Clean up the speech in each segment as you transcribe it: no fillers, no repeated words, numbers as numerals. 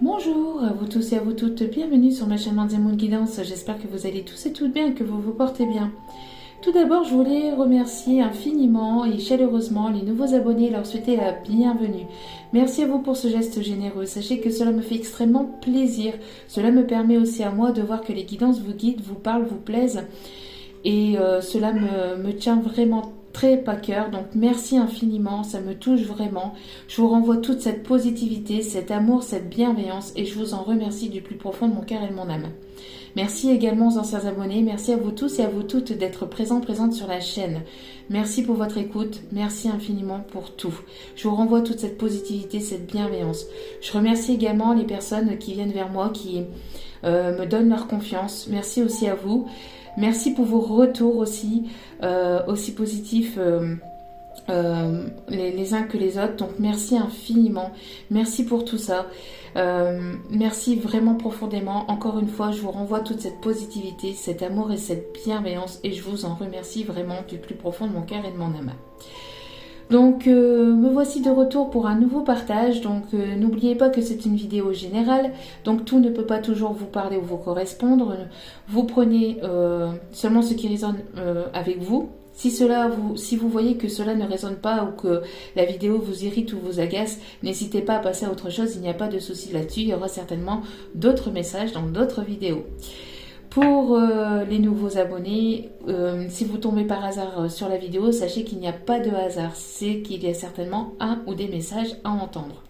Bonjour à vous tous et à vous toutes, bienvenue sur ma chaîne Mandy Moon Guidance. J'espère que vous allez tous et toutes bien et que vous vous portez bien. Tout d'abord, je voulais remercier infiniment et chaleureusement les nouveaux abonnés et leur souhaiter la bienvenue. Merci à vous pour ce geste généreux. Sachez que cela me fait extrêmement plaisir. Cela me permet aussi à moi de voir que les guidances vous guident, vous parlent, vous plaisent. Et cela me tient vraiment très à cœur, donc merci infiniment, ça me touche vraiment. Je vous renvoie toute cette positivité, cet amour, cette bienveillance et je vous en remercie du plus profond de mon cœur et de mon âme. Merci également aux anciens abonnés, merci à vous tous et à vous toutes d'être présentes sur la chaîne. Merci pour votre écoute, merci infiniment pour tout. Je vous renvoie toute cette positivité, cette bienveillance. Je remercie également les personnes qui viennent vers moi, qui me donnent leur confiance. Merci aussi à vous. Merci pour vos retours aussi positifs les uns que les autres. Donc merci infiniment. Merci pour tout ça. Merci vraiment profondément. Encore une fois, je vous renvoie toute cette positivité, cet amour et cette bienveillance. Et je vous en remercie vraiment du plus profond de mon cœur et de mon âme. Donc me voici de retour pour un nouveau partage, donc n'oubliez pas que c'est une vidéo générale, donc tout ne peut pas toujours vous parler ou vous correspondre, vous prenez seulement ce qui résonne avec vous. Si vous voyez que cela ne résonne pas ou que la vidéo vous irrite ou vous agace, n'hésitez pas à passer à autre chose, il n'y a pas de souci là-dessus, il y aura certainement d'autres messages dans d'autres vidéos. Pour les nouveaux abonnés, si vous tombez par hasard sur la vidéo, sachez qu'il n'y a pas de hasard, c'est qu'il y a certainement un ou des messages à entendre.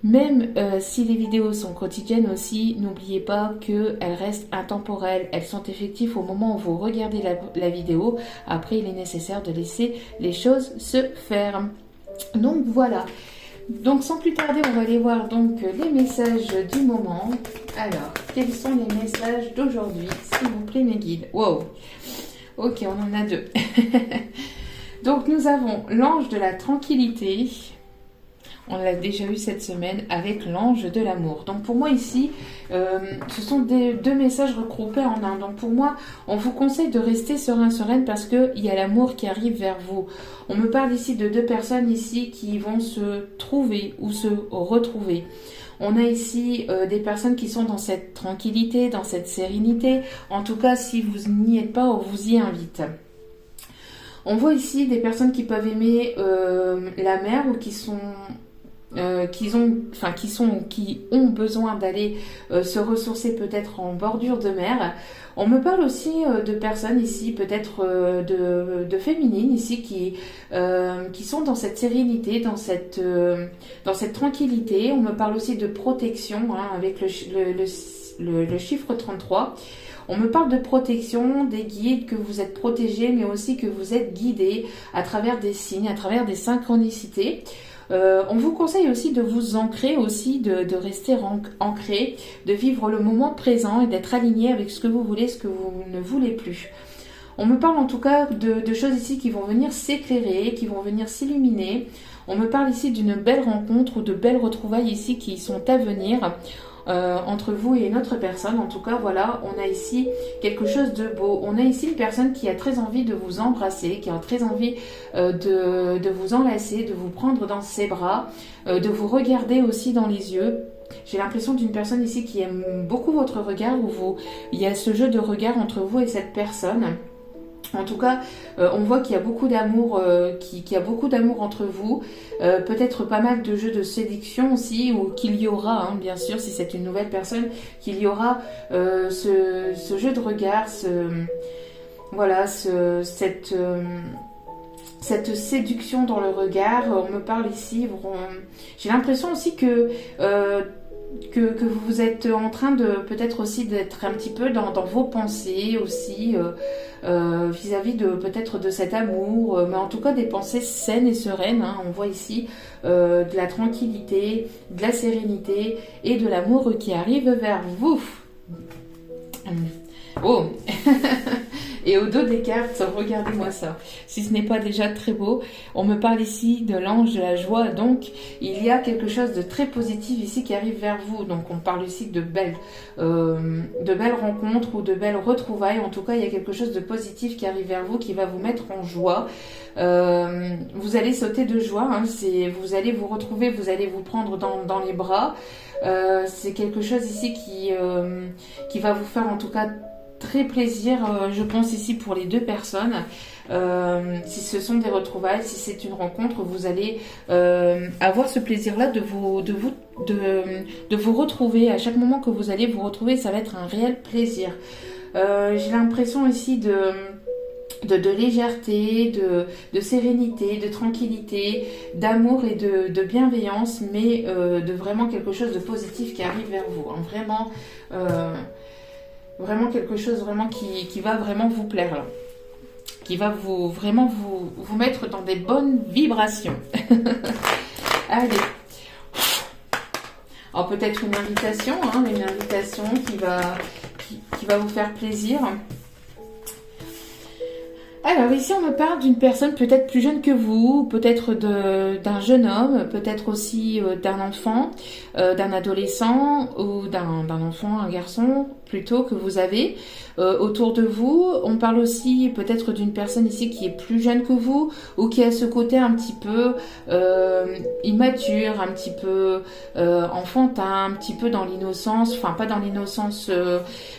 Même si les vidéos sont quotidiennes aussi, n'oubliez pas qu'elles restent intemporelles, elles sont effectives au moment où vous regardez la vidéo. Après, il est nécessaire de laisser les choses se faire. Donc voilà. Donc sans plus tarder, on va aller voir donc les messages du moment. Alors, quels sont les messages d'aujourd'hui, s'il vous plaît mes guides? Wow. Ok, on en a deux. Donc nous avons l'ange de la tranquillité. On l'a déjà eu cette semaine avec l'ange de l'amour. Donc pour moi ici, ce sont deux messages regroupés en un. Donc pour moi, on vous conseille de rester serein, sereine parce qu'il y a l'amour qui arrive vers vous. On me parle ici de deux personnes ici qui vont se trouver ou se retrouver. On a ici des personnes qui sont dans cette tranquillité, dans cette sérénité. En tout cas, si vous n'y êtes pas, on vous y invite. On voit ici des personnes qui peuvent aimer la mer ou qui ont besoin d'aller se ressourcer peut-être en bordure de mer. On me parle aussi de personnes ici, peut-être de féminines ici qui sont dans cette sérénité, dans cette tranquillité. On me parle aussi de protection avec le chiffre 33. On me parle de protection, des guides, que vous êtes protégés, mais aussi que vous êtes guidés à travers des signes, à travers des synchronicités. On vous conseille aussi de vous ancrer aussi, de rester ancré, de vivre le moment présent et d'être aligné avec ce que vous voulez, ce que vous ne voulez plus. On me parle en tout cas de choses ici qui vont venir s'éclairer, qui vont venir s'illuminer. On me parle ici d'une belle rencontre ou de belles retrouvailles ici qui sont à venir. Entre vous et une autre personne. En tout cas, voilà, on a ici quelque chose de beau. On a ici une personne qui a très envie de vous embrasser, qui a très envie de vous enlacer, de vous prendre dans ses bras, de vous regarder aussi dans les yeux. J'ai l'impression d'une personne ici qui aime beaucoup votre regard, il y a ce jeu de regard entre vous et cette personne. En tout cas, on voit qu'il y a beaucoup d'amour, qu'il y a beaucoup d'amour entre vous. Peut-être pas mal de jeux de séduction aussi, ou qu'il y aura, bien sûr, si c'est une nouvelle personne, qu'il y aura ce jeu de regard, cette séduction dans le regard. On me parle ici. J'ai l'impression aussi que vous êtes en train de peut-être aussi d'être un petit peu dans vos pensées aussi vis-à-vis de peut-être de cet amour, mais en tout cas des pensées saines et sereines. On voit ici de la tranquillité, de la sérénité et de l'amour qui arrive vers vous. Oh. Et au dos des cartes, regardez-moi ça. Si ce n'est pas déjà très beau, on me parle ici de l'ange de la joie. Donc, il y a quelque chose de très positif ici qui arrive vers vous. Donc, on parle ici de belles rencontres ou de belles retrouvailles. En tout cas, il y a quelque chose de positif qui arrive vers vous, qui va vous mettre en joie. Vous allez sauter de joie. Vous allez vous retrouver, vous allez vous prendre dans les bras. C'est quelque chose ici qui va vous faire en tout cas très plaisir, je pense ici pour les deux personnes. Si ce sont des retrouvailles, si c'est une rencontre, vous allez avoir ce plaisir-là de vous retrouver. À chaque moment que vous allez vous retrouver, ça va être un réel plaisir. J'ai l'impression ici de légèreté, de sérénité, de tranquillité, d'amour et de bienveillance, mais de vraiment quelque chose de positif qui arrive vers vous. Hein. Vraiment quelque chose vraiment qui va vraiment vous plaire là. Qui va vraiment vous mettre dans des bonnes vibrations. Allez. Alors peut-être une invitation qui va vous faire plaisir. Alors ici on me parle d'une personne peut-être plus jeune que vous, peut-être d'un jeune homme, peut-être aussi d'un enfant, d'un adolescent ou d'un enfant, un garçon plutôt que vous avez autour de vous. On parle aussi peut-être d'une personne ici qui est plus jeune que vous ou qui a ce côté un petit peu immature, un petit peu enfantin, un petit peu dans l'innocence, enfin pas dans l'innocence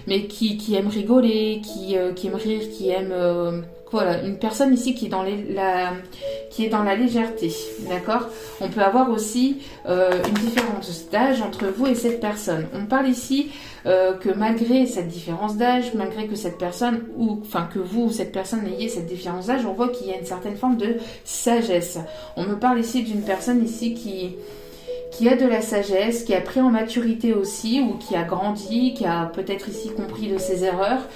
mais qui aime rigoler, qui aime rire, qui aime... Voilà, une personne ici qui est dans la légèreté, d'accord? On peut avoir aussi une différence d'âge entre vous et cette personne. On parle ici que malgré cette différence d'âge, malgré que cette personne, que vous ou cette personne ayez cette différence d'âge, on voit qu'il y a une certaine forme de sagesse. On me parle ici d'une personne ici qui a de la sagesse, qui a pris en maturité aussi, ou qui a grandi, qui a peut-être ici compris de ses erreurs.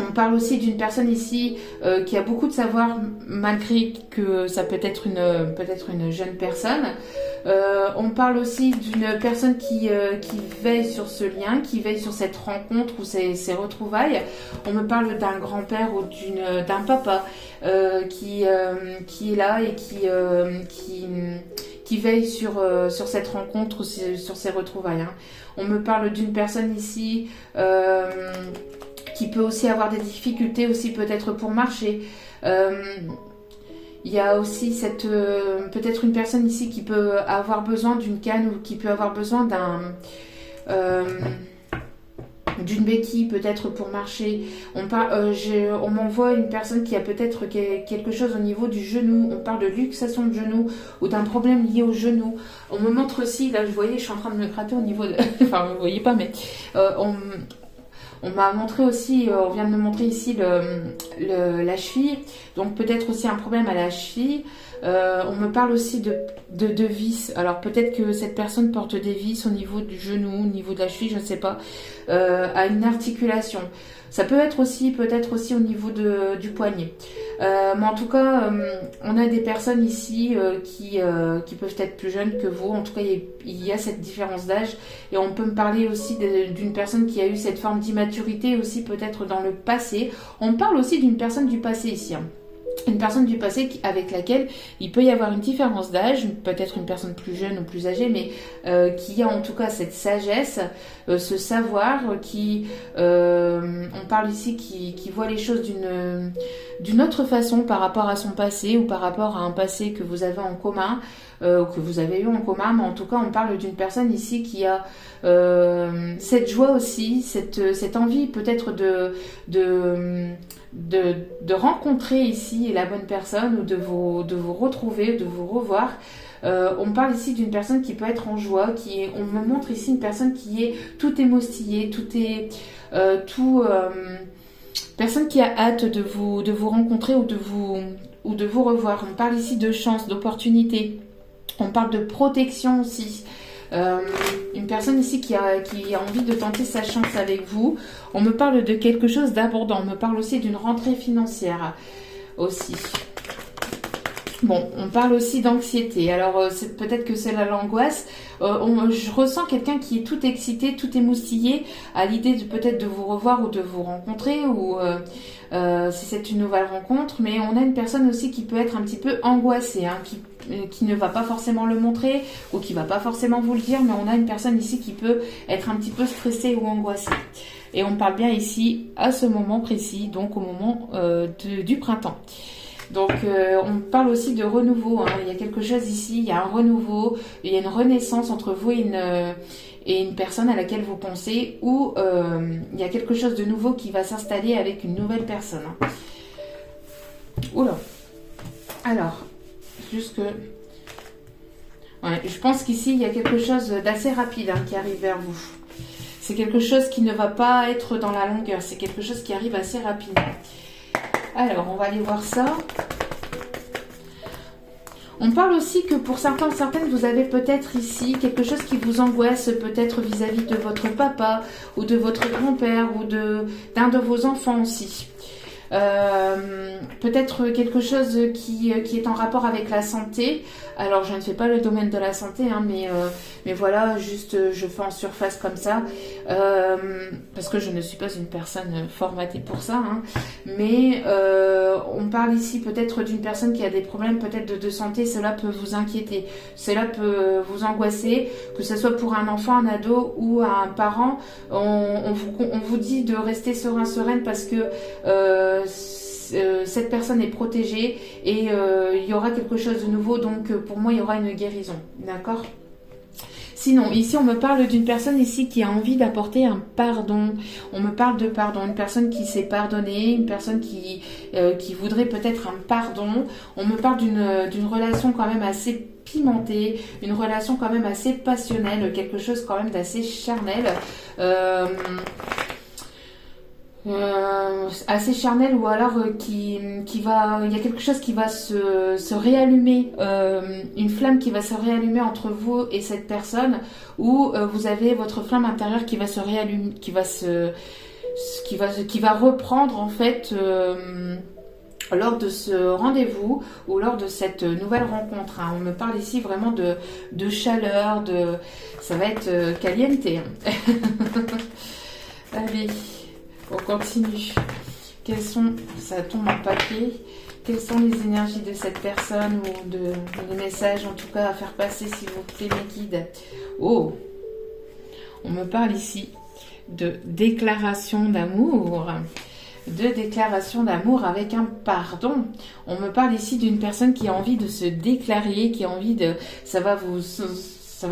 On parle aussi d'une personne ici qui a beaucoup de savoir malgré que ça peut être une jeune personne. On parle aussi d'une personne qui veille sur ce lien, qui veille sur cette rencontre ou ces retrouvailles. On me parle d'un grand-père ou d'un papa qui est là et qui veille sur cette rencontre ou sur ces retrouvailles. Hein. On me parle d'une personne ici... qui peut aussi avoir des difficultés aussi peut-être pour marcher. Il y a aussi peut-être une personne ici qui peut avoir besoin d'une canne ou qui peut avoir besoin d'une béquille peut-être pour marcher. On m'envoie une personne qui a peut-être quelque chose au niveau du genou. On parle de luxation de genou ou d'un problème lié au genou. On me montre aussi, là vous voyez, je suis en train de me gratter au niveau de... enfin vous voyez pas, mais on m'a montré aussi, on vient de me montrer ici la cheville, donc peut-être aussi un problème à la cheville. On me parle aussi de vis. Alors peut-être que cette personne porte des vis au niveau du genou, au niveau de la cheville, je ne sais pas, à une articulation. Ça peut être aussi peut-être aussi au niveau du poignet. Mais en tout cas, on a des personnes ici qui peuvent être plus jeunes que vous. En tout cas, il y a cette différence d'âge. Et on peut me parler aussi d'une personne qui a eu cette forme d'immaturité aussi peut-être dans le passé. On parle aussi d'une personne du passé ici. Hein. Une personne du passé avec laquelle il peut y avoir une différence d'âge, peut-être une personne plus jeune ou plus âgée, mais qui a en tout cas cette sagesse, ce savoir, on parle ici, qui voit les choses d'une autre façon par rapport à son passé ou par rapport à un passé que vous avez en commun, ou que vous avez eu en commun, mais en tout cas on parle d'une personne ici qui a cette joie aussi, cette envie peut-être de rencontrer ici la bonne personne ou de vous retrouver, de vous revoir. On parle ici d'une personne qui peut être en joie, on me montre ici une personne qui est tout émoustillée, personne qui a hâte de vous rencontrer ou de vous revoir. On parle ici de chance, d'opportunité. On parle de protection aussi. Une personne ici qui a envie de tenter sa chance avec vous. On me parle de quelque chose d'abondant. On me parle aussi d'une rentrée financière aussi. Bon, on parle aussi d'anxiété. Alors, peut-être que c'est l'angoisse. Je ressens quelqu'un qui est tout excité, tout émoustillé à l'idée peut-être de vous revoir ou de vous rencontrer, ou si c'est une nouvelle rencontre. Mais on a une personne aussi qui peut être un petit peu angoissée, hein, qui ne va pas forcément le montrer ou qui va pas forcément vous le dire, mais on a une personne ici qui peut être un petit peu stressée ou angoissée. Et on parle bien ici à ce moment précis, donc au moment du printemps. Donc on parle aussi de renouveau, hein. Il y a quelque chose ici, il y a un renouveau, il y a une renaissance entre vous et une personne à laquelle vous pensez, ou il y a quelque chose de nouveau qui va s'installer avec une nouvelle personne, hein. Oula. Alors, juste que... Ouais, je pense qu'ici, il y a quelque chose d'assez rapide, hein, qui arrive vers vous. C'est quelque chose qui ne va pas être dans la longueur. C'est quelque chose qui arrive assez rapidement. Alors, on va aller voir ça. On parle aussi que pour certains, certaines, vous avez peut-être ici quelque chose qui vous angoisse, peut-être vis-à-vis de votre papa ou de votre grand-père ou d'un de vos enfants aussi. Peut-être quelque chose qui est en rapport avec la santé. Alors je ne fais pas le domaine de la santé, hein, mais voilà, juste je fais en surface comme ça, parce que je ne suis pas une personne formatée pour ça, hein. Mais on parle ici peut-être d'une personne qui a des problèmes peut-être de santé. Cela peut vous inquiéter, cela peut vous angoisser, que ce soit pour un enfant, un ado ou un parent. On vous dit de rester serein, sereine, parce que cette personne est protégée et il y aura quelque chose de nouveau. Donc pour moi, il y aura une guérison, d'accord? Sinon, ici, on me parle d'une personne ici qui a envie d'apporter un pardon. On me parle de pardon, une personne qui s'est pardonnée, une personne qui voudrait peut-être un pardon. On me parle d'une relation quand même assez pimentée, une relation quand même assez passionnelle, quelque chose quand même d'assez charnel. Assez charnel, ou alors il y a quelque chose qui va se réallumer, une flamme qui va se réallumer entre vous et cette personne, ou vous avez votre flamme intérieure qui va se réallumer, qui va reprendre en fait lors de ce rendez-vous ou lors de cette nouvelle rencontre, hein. On me parle ici vraiment de chaleur, ça va être caliente, hein. Allez, on continue. Ça tombe en papier. Quelles sont les énergies de cette personne, ou des messages en tout cas à faire passer, s'il vous plaît, mes guides? Oh, on me parle ici de déclaration d'amour. De déclaration d'amour avec un pardon. On me parle ici d'une personne qui a envie de se déclarer, qui a envie de... Ça va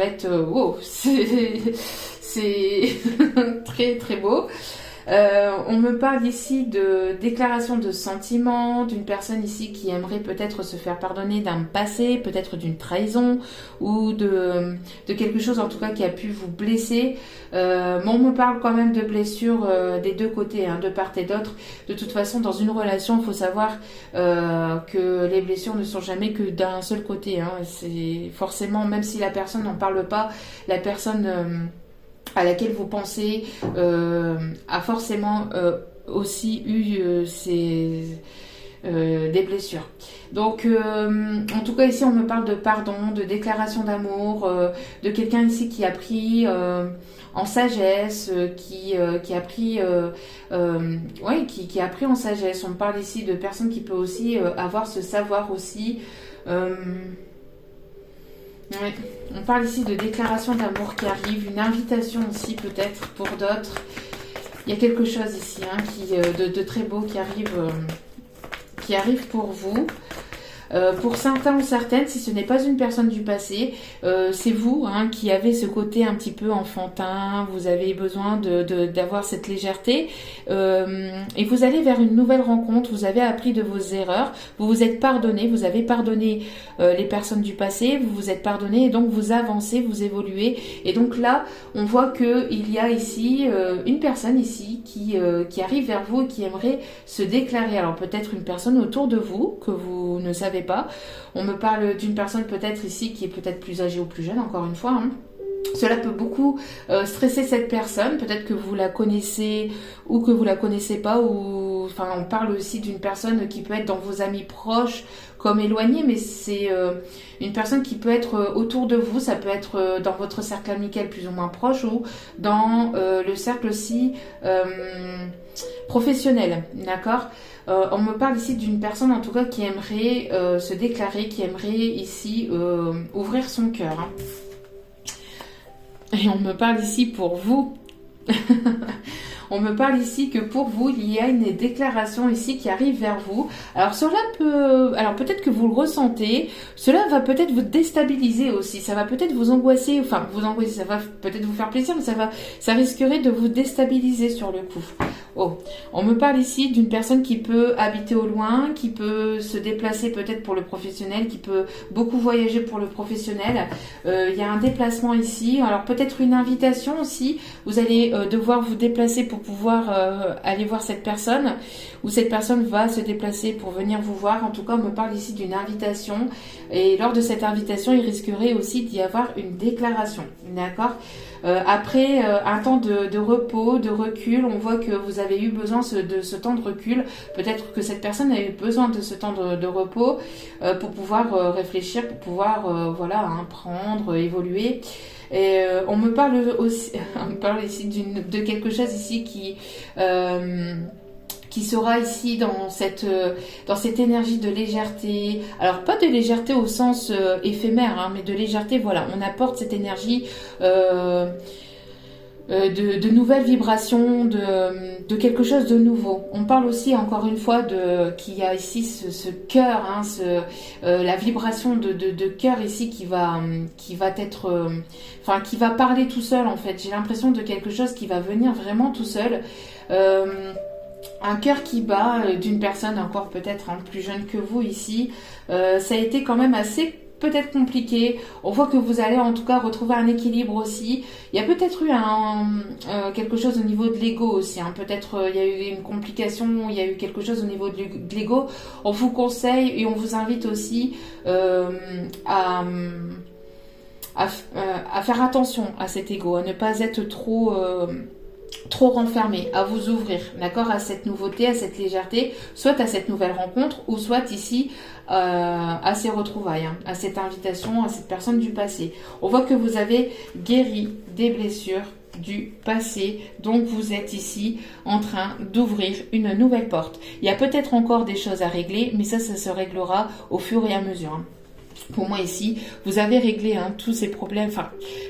être... wow, c'est très très beau. On me parle ici de déclaration de sentiments, d'une personne ici qui aimerait peut-être se faire pardonner d'un passé, peut-être d'une trahison, ou de quelque chose en tout cas qui a pu vous blesser. Mais on me parle quand même de blessures des deux côtés, hein, de part et d'autre. De toute façon, dans une relation, il faut savoir que les blessures ne sont jamais que d'un seul côté, hein. C'est forcément, même si la personne n'en parle pas, la personne... à laquelle vous pensez a forcément aussi eu des blessures. Donc en tout cas ici on me parle de pardon, de déclaration d'amour, de quelqu'un ici qui a pris en sagesse, qui a pris qui a pris en sagesse. On me parle ici de personnes qui peuvent aussi avoir ce savoir aussi. Ouais. On parle ici de déclaration d'amour qui arrive, une invitation aussi peut-être pour d'autres. Il y a quelque chose ici, hein, de très beau qui arrive pour vous. Pour certains ou certaines, si ce n'est pas une personne du passé, c'est vous, hein, qui avez ce côté un petit peu enfantin, vous avez besoin d'avoir cette légèreté, et vous allez vers une nouvelle rencontre, vous avez appris de vos erreurs, vous vous êtes pardonné, vous avez pardonné les personnes du passé, vous vous êtes pardonné, et donc vous avancez, vous évoluez, et donc là, on voit qu'il y a ici une personne ici qui arrive vers vous et qui aimerait se déclarer. Alors peut-être une personne autour de vous que vous ne savez pas. On me parle d'une personne peut-être ici qui est peut-être plus âgée ou plus jeune, encore une fois, hein. Cela peut beaucoup stresser cette personne. Peut-être que vous la connaissez ou que vous la connaissez pas. Enfin, on parle aussi d'une personne qui peut être dans vos amis proches comme éloignée, mais c'est une personne qui peut être autour de vous. Ça peut être dans votre cercle amical plus ou moins proche, ou dans le cercle aussi professionnel, d'accord? On me parle ici d'une personne en tout cas qui aimerait se déclarer, qui aimerait ici ouvrir son cœur, hein. Et on me parle ici pour vous. On me parle ici que pour vous, il y a une déclaration ici qui arrive vers vous. Alors cela alors peut-être que vous le ressentez, cela va peut-être vous déstabiliser aussi, ça va peut-être vous angoisser, enfin vous angoisser, ça va peut-être vous faire plaisir, mais ça risquerait de vous déstabiliser sur le coup. Oh, on me parle ici d'une personne qui peut habiter au loin, qui peut se déplacer peut-être pour le professionnel, qui peut beaucoup voyager pour le professionnel. Il y a un déplacement ici, alors peut-être une invitation aussi. Vous allez devoir vous déplacer pour pouvoir aller voir cette personne, ou cette personne va se déplacer pour venir vous voir. En tout cas, on me parle ici d'une invitation, et lors de cette invitation, il risquerait aussi d'y avoir une déclaration, d'accord ? Après un temps de repos, de recul, on voit que vous avez eu besoin de ce temps de recul. Peut-être que cette personne a eu besoin de ce temps de repos pour pouvoir réfléchir, pour pouvoir voilà, prendre, évoluer. Et on me parle aussi, on me parle ici de quelque chose ici qui sera ici dans cette énergie de légèreté. Alors pas de légèreté au sens éphémère, mais de légèreté, voilà, on apporte cette énergie de nouvelles vibrations, de quelque chose de nouveau. On parle aussi encore une fois qu'il y a ici ce cœur, la vibration de cœur ici qui va être, qui va parler tout seul en fait. J'ai l'impression de quelque chose qui va venir vraiment tout seul. Un cœur qui bat d'une personne encore peut-être plus jeune que vous ici. Ça a été quand même assez peut-être compliqué. On voit que vous allez en tout cas retrouver un équilibre aussi. Il y a peut-être eu quelque chose au niveau de l'ego aussi. Peut-être il y a eu une complication, il y a eu quelque chose au niveau de l'ego. On vous conseille et on vous invite aussi à faire attention à cet ego, à ne pas être trop renfermé, à vous ouvrir, d'accord, à cette nouveauté, à cette légèreté, soit à cette nouvelle rencontre, ou soit ici à ces retrouvailles, à cette invitation, à cette personne du passé. On voit que vous avez guéri des blessures du passé, donc vous êtes ici en train d'ouvrir une nouvelle porte. Il y a peut-être encore des choses à régler, mais ça se réglera au fur et à mesure. Pour moi ici, vous avez réglé tous ces problèmes,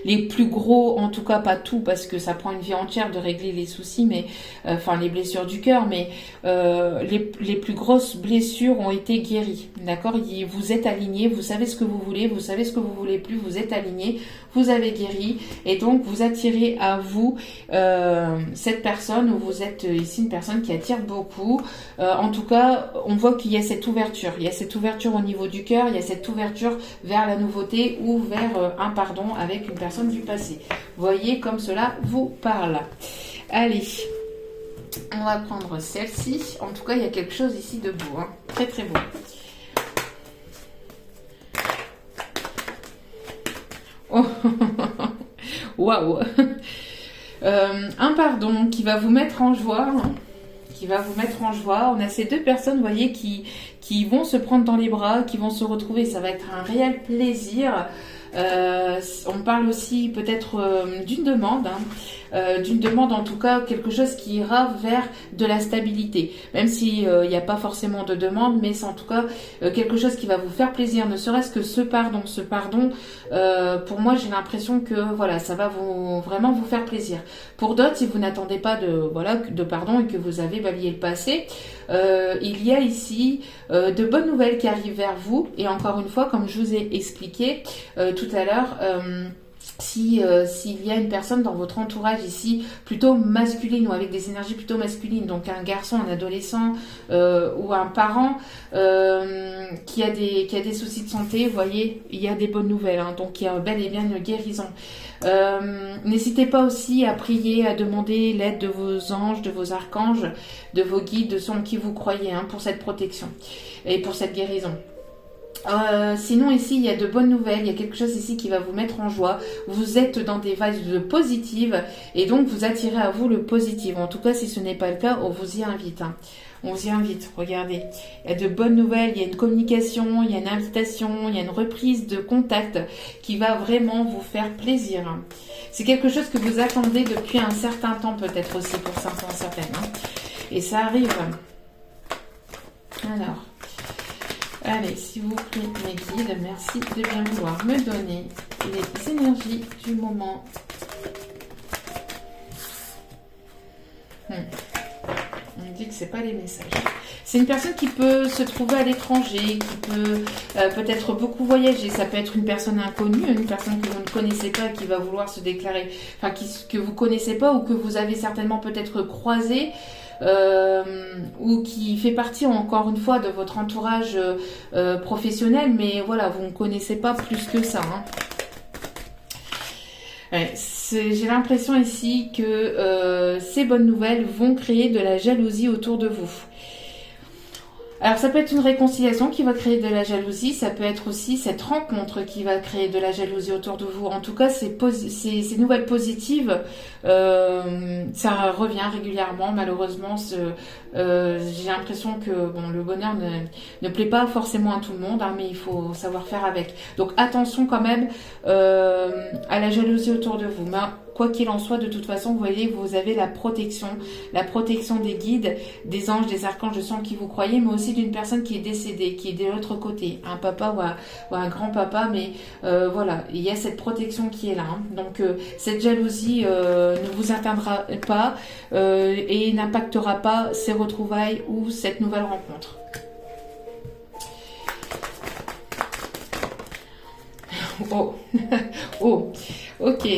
les plus gros, en tout cas pas tout, parce que ça prend une vie entière de régler les soucis, mais les blessures du cœur, mais les plus grosses blessures ont été guéries, d'accord ? Vous êtes alignés, vous savez ce que vous voulez, vous savez ce que vous voulez plus, vous êtes alignés, vous avez guéri, et donc vous attirez à vous cette personne, ou vous êtes ici une personne qui attire beaucoup. En tout cas, on voit qu'il y a cette ouverture, au niveau du cœur, il y a cette ouverture vers la nouveauté ou vers un pardon avec une personne du passé. Voyez comme cela vous parle. Allez, on va prendre celle-ci. En tout cas, il y a quelque chose ici de beau, très très beau. Oh, waouh. Un pardon qui va vous mettre en joie. On a ces deux personnes, vous voyez, qui vont se prendre dans les bras, qui vont se retrouver. Ça va être un réel plaisir. On parle aussi peut-être d'une demande, en tout cas quelque chose qui ira vers de la stabilité, même si il n'y a pas forcément de demande, mais c'est en tout cas quelque chose qui va vous faire plaisir, ne serait-ce que ce pardon, pour moi j'ai l'impression que voilà, ça va vraiment vous faire plaisir. Pour d'autres, si vous n'attendez pas de pardon et que vous avez balayé le passé, il y a ici de bonnes nouvelles qui arrivent vers vous, et encore une fois, comme je vous ai expliqué tout à l'heure, s'il y a une personne dans votre entourage ici plutôt masculine ou avec des énergies plutôt masculines, donc un garçon, un adolescent ou un parent qui a des soucis de santé, vous voyez, il y a des bonnes nouvelles, donc il y a bel et bien une guérison. N'hésitez pas aussi à prier, à demander l'aide de vos anges, de vos archanges, de vos guides, de ceux en qui vous croyez, pour cette protection et pour cette guérison. Sinon ici il y a de bonnes nouvelles, il y a quelque chose ici qui va vous mettre en joie, vous êtes dans des vibes positives et donc vous attirez à vous le positif. En tout cas, si ce n'est pas le cas, on vous y invite. On vous y invite, regardez, il y a de bonnes nouvelles, il y a une communication, il y a une invitation, il y a une reprise de contact qui va vraiment vous faire plaisir. C'est quelque chose que vous attendez depuis un certain temps peut-être aussi pour certaines. Et ça arrive. Alors, allez, s'il vous plaît, mes guides, merci de bien vouloir me donner les énergies du moment. Hmm. On me dit que c'est pas les messages. C'est une personne qui peut se trouver à l'étranger, qui peut peut-être beaucoup voyager. Ça peut être une personne inconnue, une personne que vous ne connaissez pas, qui va vouloir se déclarer, enfin que vous connaissez pas ou que vous avez certainement peut-être croisé. Ou qui fait partie encore une fois de votre entourage professionnel, mais voilà, vous ne connaissez pas plus que ça. Hein. Ouais, j'ai l'impression ici que ces bonnes nouvelles vont créer de la jalousie autour de vous. Alors ça peut être une réconciliation qui va créer de la jalousie, ça peut être aussi cette rencontre qui va créer de la jalousie autour de vous. En tout cas, ces nouvelles positives, ça revient régulièrement. Malheureusement, j'ai l'impression que bon, le bonheur ne plaît pas forcément à tout le monde, hein, mais il faut savoir faire avec. Donc attention quand même à la jalousie autour de vous. Mais quoi qu'il en soit, de toute façon, vous voyez, vous avez la protection des guides, des anges, des archanges, je sens qui vous croyez, mais aussi d'une personne qui est décédée, qui est de l'autre côté, un papa ou un grand-papa, mais voilà, il y a cette protection qui est là. Hein. Donc cette jalousie ne vous atteindra pas et n'impactera pas ces retrouvailles ou cette nouvelle rencontre. Oh, oh, ok.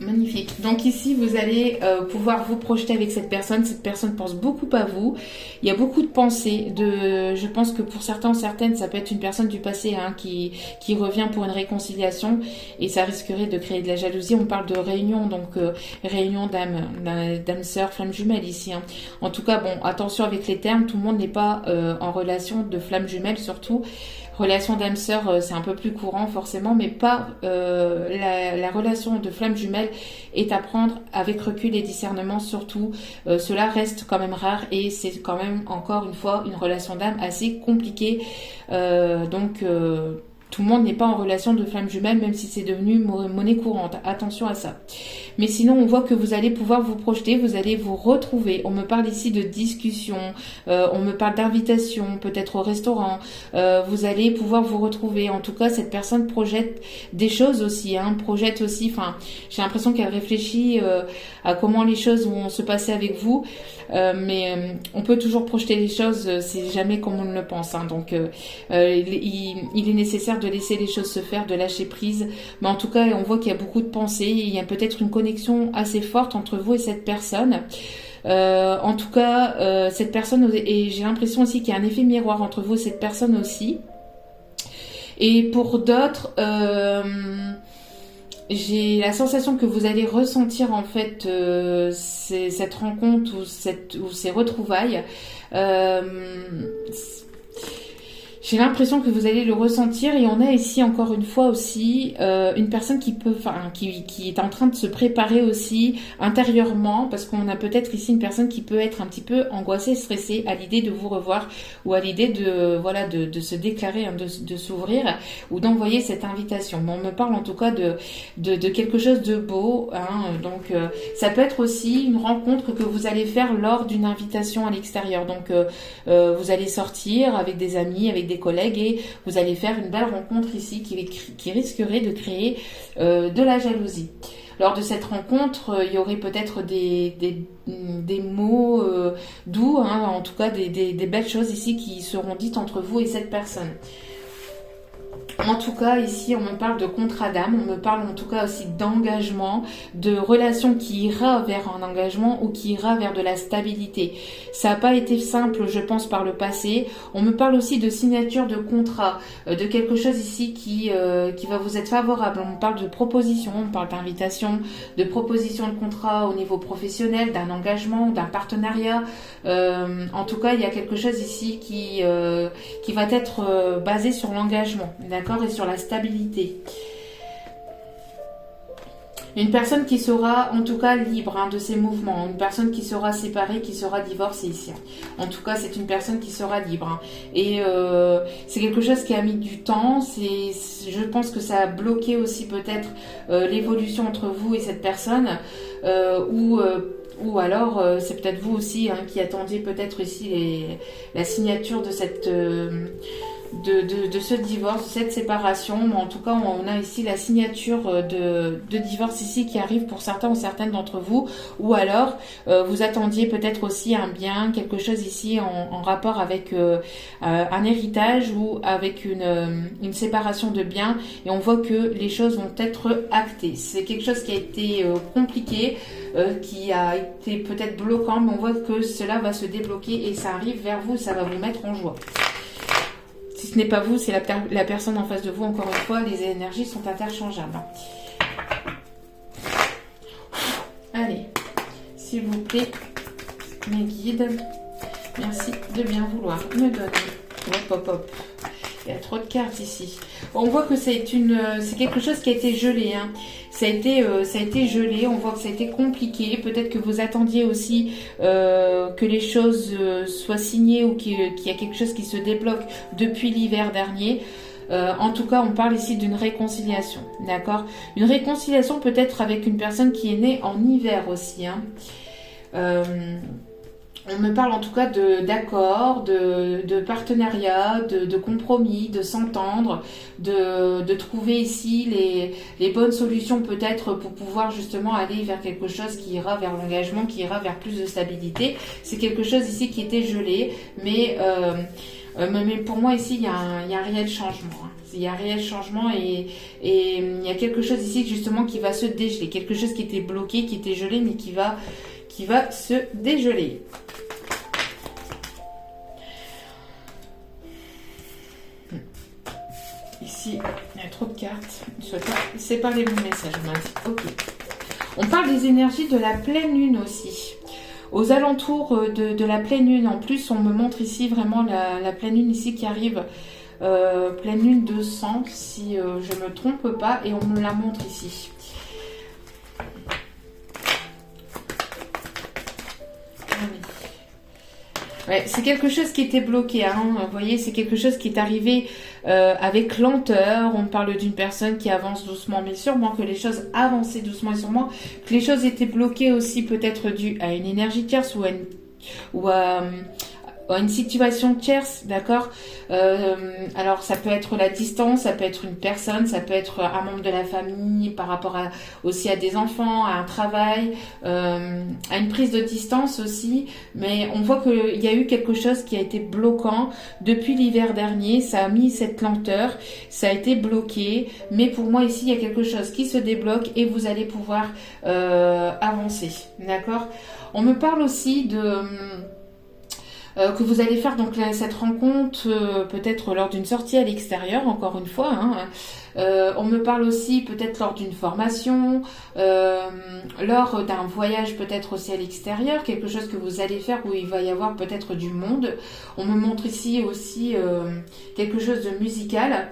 Magnifique. Donc ici, vous allez pouvoir vous projeter avec cette personne. Cette personne pense beaucoup à vous. Il y a beaucoup de pensées. Je pense que pour certains ou certaines, ça peut être une personne du passé hein, qui revient pour une réconciliation et ça risquerait de créer de la jalousie. On parle de réunion, donc réunion d'âme sœur, flamme jumelle ici. Hein. En tout cas, bon, attention avec les termes. Tout le monde n'est pas en relation de flamme jumelle, surtout. Relation d'âme sœur, c'est un peu plus courant forcément, mais pas la relation de flamme jumelle est à prendre avec recul et discernement surtout. Cela reste quand même rare et c'est quand même encore une fois une relation d'âme assez compliquée. Donc tout le monde n'est pas en relation de flamme jumelle, même si c'est devenu monnaie courante. Attention à ça. Mais sinon, on voit que vous allez pouvoir vous projeter, vous allez vous retrouver. On me parle ici de discussion, on me parle d'invitation, peut-être au restaurant. Vous allez pouvoir vous retrouver. En tout cas, cette personne projette des choses aussi, hein, projette aussi. Enfin, j'ai l'impression qu'elle réfléchit à comment les choses vont se passer avec vous. Mais on peut toujours projeter les choses, c'est jamais comme on le pense. Hein. Donc, il est nécessaire de laisser les choses se faire, de lâcher prise. Mais en tout cas, on voit qu'il y a beaucoup de pensées. Il y a peut-être une connexion assez forte entre vous et cette personne. En tout cas, cette personne, et j'ai l'impression aussi qu'il y a un effet miroir entre vous et cette personne aussi. Et pour d'autres, j'ai la sensation que vous allez ressentir en fait cette rencontre ou ces retrouvailles. J'ai l'impression que vous allez le ressentir et on a ici encore une fois aussi une personne qui est en train de se préparer aussi intérieurement parce qu'on a peut-être ici une personne qui peut être un petit peu angoissée, stressée à l'idée de vous revoir ou à l'idée de se déclarer, hein, de s'ouvrir ou d'envoyer cette invitation. Mais on me parle en tout cas de quelque chose de beau, hein, donc ça peut être aussi une rencontre que vous allez faire lors d'une invitation à l'extérieur. Donc vous allez sortir avec des amis, avec des collègues et vous allez faire une belle rencontre ici qui risquerait de créer de la jalousie. Lors de cette rencontre, il y aurait peut-être des mots doux, hein, en tout cas des belles choses ici qui seront dites entre vous et cette personne. En tout cas, ici, on me parle de contrat d'âme, on me parle en tout cas aussi d'engagement, de relation qui ira vers un engagement ou qui ira vers de la stabilité. Ça n'a pas été simple, je pense, par le passé. On me parle aussi de signature de contrat, de quelque chose ici qui va vous être favorable. On me parle de proposition, on me parle d'invitation, de proposition de contrat au niveau professionnel, d'un engagement, d'un partenariat. En tout cas, il y a quelque chose ici qui va être basé sur l'engagement, d'accord, et sur la stabilité. Une personne qui sera en tout cas libre, hein, de ses mouvements, une personne qui sera séparée, qui sera divorcée ici. En tout cas, c'est une personne qui sera libre. Hein. Et c'est quelque chose qui a mis du temps. Je pense que ça a bloqué aussi peut-être l'évolution entre vous et cette personne. Ou alors, c'est peut-être vous aussi, hein, qui attendiez peut-être ici la signature de de ce divorce, de cette séparation. Mais en tout cas, on a ici la signature de divorce ici qui arrive pour certains ou certaines d'entre vous. Ou alors, vous attendiez peut-être aussi un bien, quelque chose ici en rapport avec un héritage ou avec une séparation de biens. Et on voit que les choses vont être actées. C'est quelque chose qui a été compliqué, qui a été peut-être bloquant, mais on voit que cela va se débloquer et ça arrive vers vous, ça va vous mettre en joie. Si ce n'est pas vous, c'est la personne en face de vous. Encore une fois, les énergies sont interchangeables. Allez, s'il vous plaît, mes guides, merci de bien vouloir me donner. Hop, hop, hop. Il y a trop de cartes ici. On voit que c'est quelque chose qui a été gelé. Hein. Ça a été gelé. On voit que ça a été compliqué. Peut-être que vous attendiez aussi que les choses soient signées ou qu'il y a quelque chose qui se débloque depuis l'hiver dernier. En tout cas, on parle ici d'une réconciliation. D'accord? Une réconciliation peut-être avec une personne qui est née en hiver aussi. Hein. On me parle en tout cas d'accords, de partenariat, de compromis, de s'entendre, de trouver ici les bonnes solutions peut-être pour pouvoir justement aller vers quelque chose qui ira vers l'engagement, qui ira vers plus de stabilité. C'est quelque chose ici qui était gelé, mais pour moi ici il y a un réel changement. Hein. Il y a un réel changement et il y a quelque chose ici justement qui va se dégeler, quelque chose qui était bloqué, qui était gelé, mais qui va se dégeler. Ici, il y a trop de cartes. C'est pas les bons messages, on m'a dit. Ok. On parle des énergies de la pleine lune aussi. Aux alentours de la pleine lune, en plus, on me montre ici vraiment la pleine lune ici qui arrive. Pleine lune de sang, si je ne me trompe pas, et on me la montre ici. Ouais, c'est quelque chose qui était bloqué, hein. Vous voyez, c'est quelque chose qui est arrivé avec lenteur. On parle d'une personne qui avance doucement mais sûrement, que les choses avançaient doucement et sûrement, que les choses étaient bloquées aussi peut-être dues à une énergie tierce ou à une situation tierce, d'accord. Alors ça peut être la distance, ça peut être une personne, ça peut être un membre de la famille par rapport aussi à des enfants, à un travail, à une prise de distance aussi, mais on voit qu'il y a eu quelque chose qui a été bloquant depuis l'hiver dernier. Ça a mis cette lenteur, ça a été bloqué, mais pour moi ici il y a quelque chose qui se débloque et vous allez pouvoir avancer, d'accord. On me parle aussi que vous allez faire donc cette rencontre peut-être lors d'une sortie à l'extérieur, encore une fois. Hein. On me parle aussi peut-être lors d'une formation, lors d'un voyage peut-être aussi à l'extérieur, quelque chose que vous allez faire où il va y avoir peut-être du monde. On me montre ici aussi quelque chose de musical.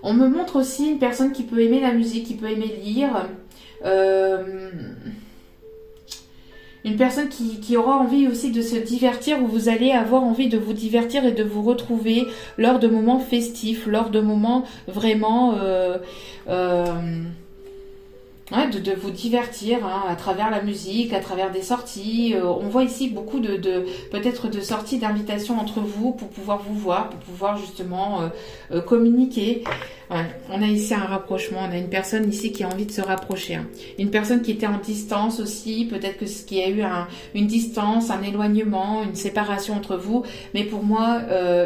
On me montre aussi une personne qui peut aimer la musique, qui peut aimer lire. Une personne qui aura envie aussi de se divertir, où vous allez avoir envie de vous divertir et de vous retrouver lors de moments festifs, lors de moments vraiment de vous divertir, hein, à travers la musique, à travers des sorties. On voit ici beaucoup peut-être de sorties, d'invitations entre vous pour pouvoir vous voir, pour pouvoir justement communiquer. Ouais, on a ici un rapprochement, on a une personne ici qui a envie de se rapprocher. Hein. Une personne qui était en distance aussi, peut-être qu'il y a eu une distance, un éloignement, une séparation entre vous. Mais pour moi,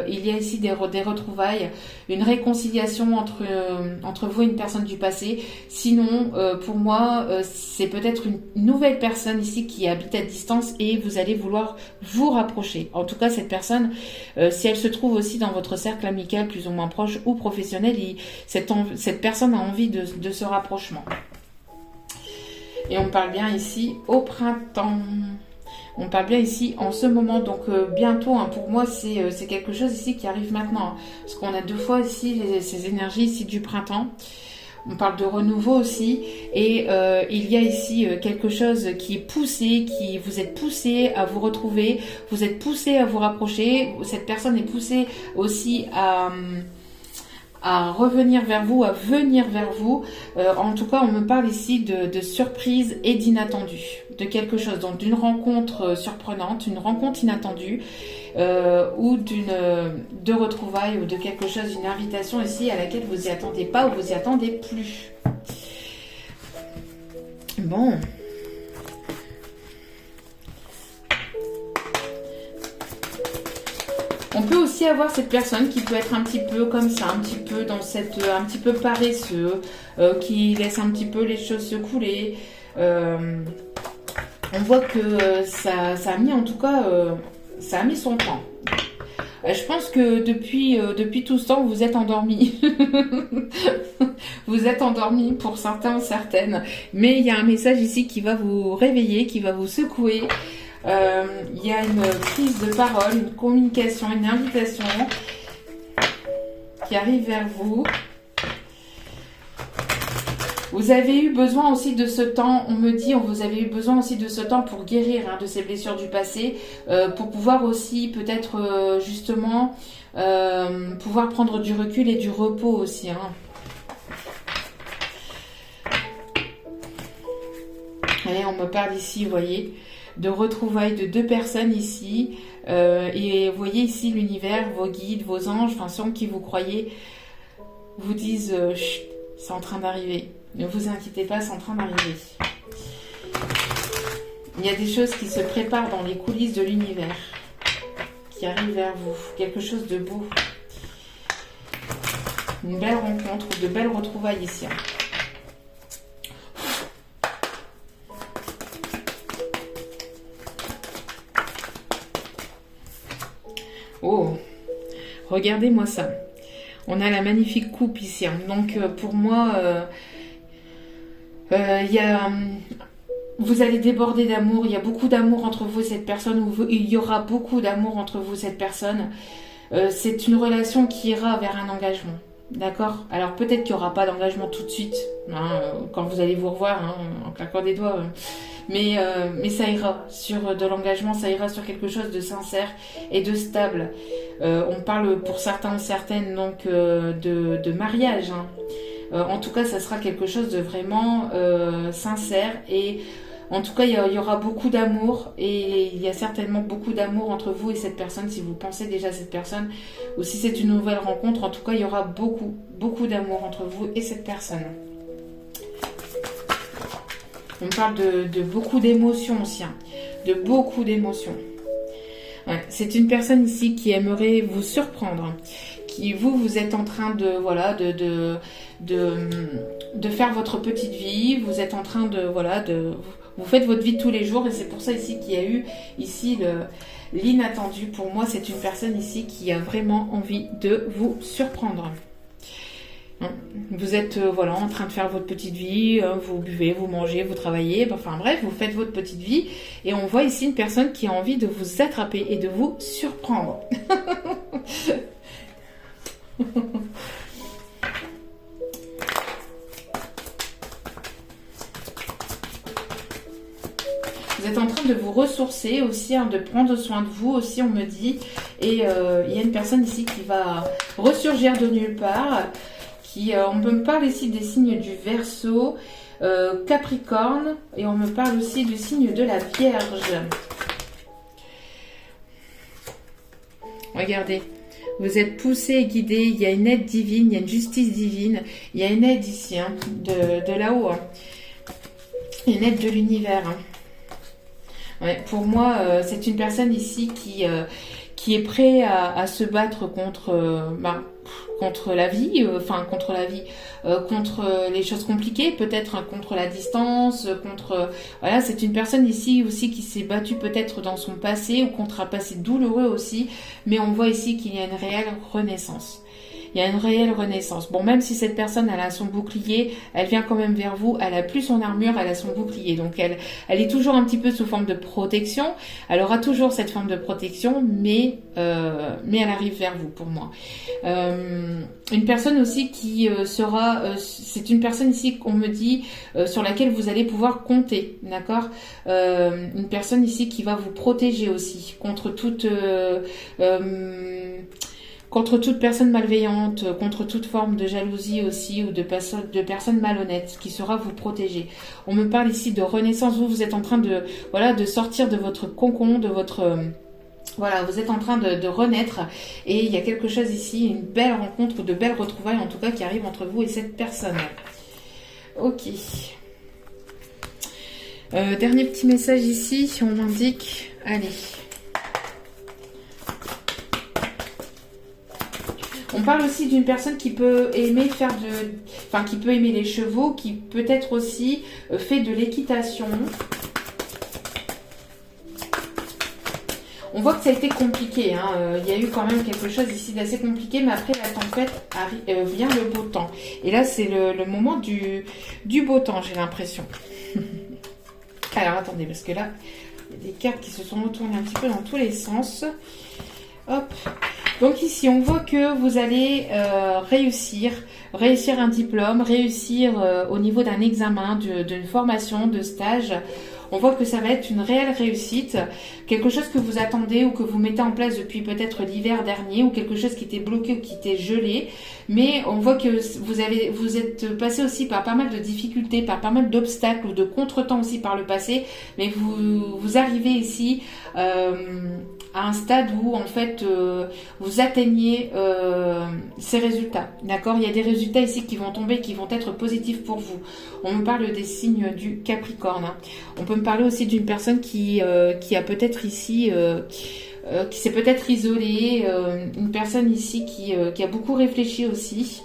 il y a ici des retrouvailles, une réconciliation entre vous et une personne du passé. Sinon, pour moi, c'est peut-être une nouvelle personne ici qui habite à distance et vous allez vouloir vous rapprocher. En tout cas, cette personne, si elle se trouve aussi dans votre cercle amical plus ou moins proche ou professionnel, cette personne a envie de ce rapprochement. Et on parle bien ici au printemps. On parle bien ici en ce moment, donc bientôt, hein, pour moi c'est quelque chose ici qui arrive maintenant. Hein, parce qu'on a deux fois ici ces énergies ici du printemps. On parle de renouveau aussi. Et il y a ici quelque chose qui est poussé, vous êtes poussé à vous retrouver, vous êtes poussé à vous rapprocher. Cette personne est poussée aussi à revenir vers vous, à venir vers vous. En tout cas, on me parle ici de surprise et d'inattendu, de quelque chose, donc d'une rencontre surprenante, une rencontre inattendue. ou de retrouvailles ou de quelque chose, d'une invitation ici à laquelle vous n'y attendez pas ou vous n'y attendez plus. Bon. On peut aussi avoir cette personne qui peut être un petit peu comme ça, un petit peu dans cette, un petit peu paresseux, qui laisse un petit peu les choses se couler. On voit que ça a mis en tout cas, ça a mis son temps. Je pense que depuis tout ce temps, vous êtes endormis. Vous êtes endormis pour certains, certaines. Mais il y a un message ici qui va vous réveiller, qui va vous secouer. Il y a une prise de parole, une communication, une invitation qui arrive vers vous. Vous avez eu besoin aussi de ce temps, on me dit, vous avez eu besoin aussi de ce temps pour guérir de ces blessures du passé, pour pouvoir aussi peut-être justement pouvoir prendre du recul et du repos aussi. Allez, on me parle ici, vous voyez, de retrouvailles de deux personnes ici. Et vous voyez ici l'univers, vos guides, vos anges, enfin ceux en qui vous croyez, vous disent chut, c'est en train d'arriver. Ne vous inquiétez pas, c'est en train d'arriver. Il y a des choses qui se préparent dans les coulisses de l'univers, qui arrivent vers vous. Quelque chose de beau. Une belle rencontre, de belles retrouvailles ici. Oh, regardez-moi ça. On a la magnifique coupe ici. Donc pour moi, vous allez déborder d'amour. Il y a beaucoup d'amour entre vous et cette personne. Il y aura beaucoup d'amour entre vous et cette personne. C'est une relation qui ira vers un engagement. D'accord? Alors peut-être qu'il n'y aura pas d'engagement tout de suite, quand vous allez vous revoir, en claquant des doigts. Mais ça ira sur de l'engagement, ça ira sur quelque chose de sincère et de stable. On parle pour certains, certaines donc de mariage. En tout cas, ça sera quelque chose de vraiment sincère et en tout cas, il y aura beaucoup d'amour et il y a certainement beaucoup d'amour entre vous et cette personne si vous pensez déjà à cette personne ou si c'est une nouvelle rencontre. En tout cas, il y aura beaucoup d'amour entre vous et cette personne. On parle de beaucoup d'émotions aussi, de beaucoup d'émotions. Ouais, c'est une personne ici qui aimerait vous surprendre, qui vous êtes en train de faire votre petite vie, vous êtes en train vous faites votre vie de tous les jours et c'est pour ça ici qu'il y a eu ici l'inattendu. Pour moi, c'est une personne ici qui a vraiment envie de vous surprendre. Vous êtes en train de faire votre petite vie, vous buvez, vous mangez, vous travaillez, enfin bref, vous faites votre petite vie et on voit ici une personne qui a envie de vous attraper et de vous surprendre. Vous êtes en train de vous ressourcer aussi, de prendre soin de vous aussi, on me dit. Et il y a une personne ici qui va ressurgir de nulle part. On me parle ici des signes du Verseau, Capricorne, et on me parle aussi du signe de la Vierge. Regardez, vous êtes poussé et guidé, il y a une aide divine, il y a une justice divine, il y a une aide ici, de là-haut. Il y a une aide de l'univers. Ouais, pour moi, c'est une personne ici qui est prêt à se battre contre la vie, contre les choses compliquées, peut-être contre la distance, c'est une personne ici aussi qui s'est battue peut-être dans son passé ou contre un passé douloureux aussi, mais on voit ici qu'il y a une réelle renaissance. Il y a une réelle renaissance. Bon, même si cette personne, elle a son bouclier, elle vient quand même vers vous, elle a plus son armure, elle a son bouclier. Donc, elle est toujours un petit peu sous forme de protection. Elle aura toujours cette forme de protection, mais elle arrive vers vous, pour moi. Une personne aussi qui c'est une personne ici qu'on me dit, sur laquelle vous allez pouvoir compter, d'accord? Une personne ici qui va vous protéger aussi contre toute personne malveillante, contre toute forme de jalousie aussi ou de personnes malhonnêtes qui saura vous protéger. On me parle ici de renaissance. Vous êtes en train de sortir de votre cocon, de votre Voilà, vous êtes en train de renaître et il y a quelque chose ici, une belle rencontre ou de belles retrouvailles en tout cas qui arrivent entre vous et cette personne. Ok. Dernier petit message ici, on m'indique, allez. On parle aussi d'une personne qui peut aimer qui peut aimer les chevaux, qui peut-être aussi fait de l'équitation. On voit que ça a été compliqué, hein. Il y a eu quand même quelque chose ici d'assez compliqué, mais après la tempête vient le beau temps. Et là, c'est le moment du beau temps, j'ai l'impression. Alors, attendez, parce que là, il y a des cartes qui se sont retournées un petit peu dans tous les sens. Hop. Donc ici, on voit que vous allez réussir un diplôme, réussir au niveau d'un examen, d'une formation, de stage. On voit que ça va être une réelle réussite, quelque chose que vous attendez ou que vous mettez en place depuis peut-être l'hiver dernier ou quelque chose qui était bloqué ou qui était gelé. Mais on voit que vous êtes passé aussi par pas mal de difficultés, par pas mal d'obstacles ou de contretemps aussi par le passé. Mais vous arrivez ici à un stade où en fait vous atteignez ces résultats. D'accord ? Il y a des résultats ici qui vont tomber, qui vont être positifs pour vous. On me parle des signes du Capricorne. Hein. On peut me parler aussi d'une personne qui a peut-être ici, qui s'est peut-être isolée, une personne ici qui a beaucoup réfléchi aussi,